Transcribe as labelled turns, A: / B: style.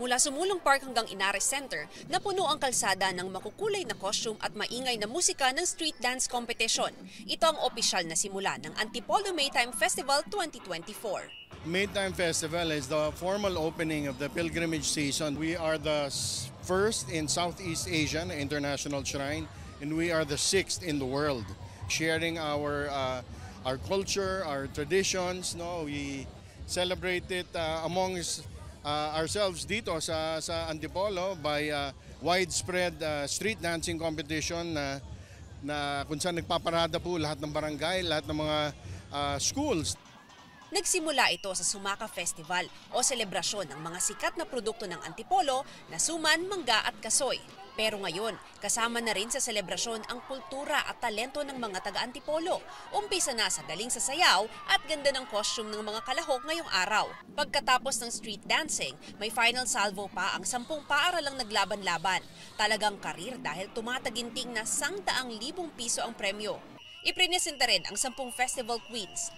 A: Mula Sumulong Park hanggang Inares Center, napuno ang kalsada ng makukulay na costume at maingay na musika ng street dance competition. Ito ang opisyal na simula ng Antipolo Maytime Festival 2024.
B: Maytime Festival is the formal opening of the pilgrimage season. We are the first in Southeast Asia na international shrine, and we are the sixth in the world, sharing our culture, our traditions. No, we celebrate it amongst ourselves dito sa Antipolo by widespread street dancing competition na kung saan nagpaparada po lahat ng barangay, lahat ng mga schools.
A: Nagsimula ito sa Sumaka Festival o selebrasyon ng mga sikat na produkto ng Antipolo na suman, mangga at kasoy. Pero ngayon, kasama na rin sa selebrasyon ang kultura at talento ng mga taga-Antipolo. Umpisa na sa galing sa sayaw at ganda ng costume ng mga kalahok ngayong araw. Pagkatapos ng street dancing, may final salvo pa ang 10 paaralang naglaban-laban. Talagang karir dahil tumataginting na 100,000 piso ang premyo. Iprinesenta rin ang 10 festival queens.